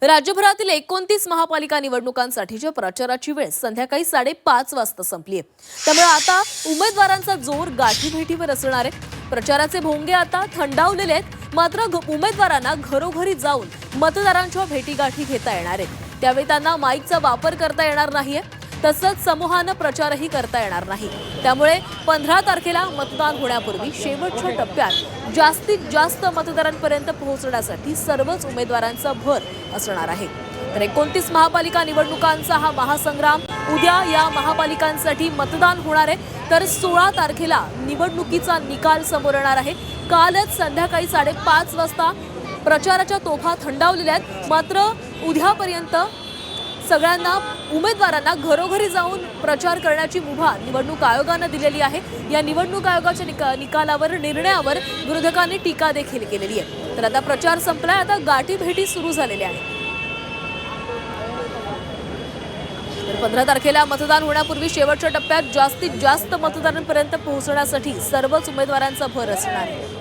राज्यभरातील 29 महापालिका निवडणुकांसाठीच्या प्रचाराची वेळ संध्याकाळी 5:30 वाजता संपली आहे। त्यामुळे आता उमेदवारांचा जोर गाठीभेटीवर असणार आहे। प्रचाराचे भोंगे आता थंडावलेले आहेत, मात्र उमेदवारांना घरोघरी जाऊन मतदारांच्या भेटीगाठी घेता येणार आहेत। त्यावेळी त्यांना माईकचा वापर करता येणार नाहीये, तसंच समूहानं प्रचारही करता येणार नाही। त्यामुळे 15 तारखेला मतदान होण्यापूर्वी शेवटच्या टप्प्यात जास्तीत जास्त मतदारांपर्यंत पोहोचण्यासाठी सर्वच उमेदवारांचा भर असणार आहे। तर 29 महापालिका निवडणुकांचा हा महासंग्राम, उद्या या महापालिकांसाठी मतदान होणार आहे। तर 16 तारखेला निवडणुकीचा निकाल समोर येणार आहे। कालच संध्याकाळी 5:30 वाजता प्रचाराच्या तोफा थंडावलेल्या आहेत, मात्र उद्यापर्यंत सगळ्यांना उमेदवारांना घरोघरी जाऊन प्रचार करण्याची मुभा निवडणूक आयोगाने दिलेली आहे। या निवडणूक आयोगाच्या निर्णयावर विरोधकांनी टीका देखील केलेली आहे। तर आता प्रचार संपलाय, आता गाठीभेटी सुरू झालेल्या आहेत। तर 15 तारखेला मतदान होण्यापूर्वी शेवटच्या टप्प्यात जास्तीत जास्त मतदारांपर्यंत पोहोचण्यासाठी सर्वच उमेदवारांचा भर असणार आहे।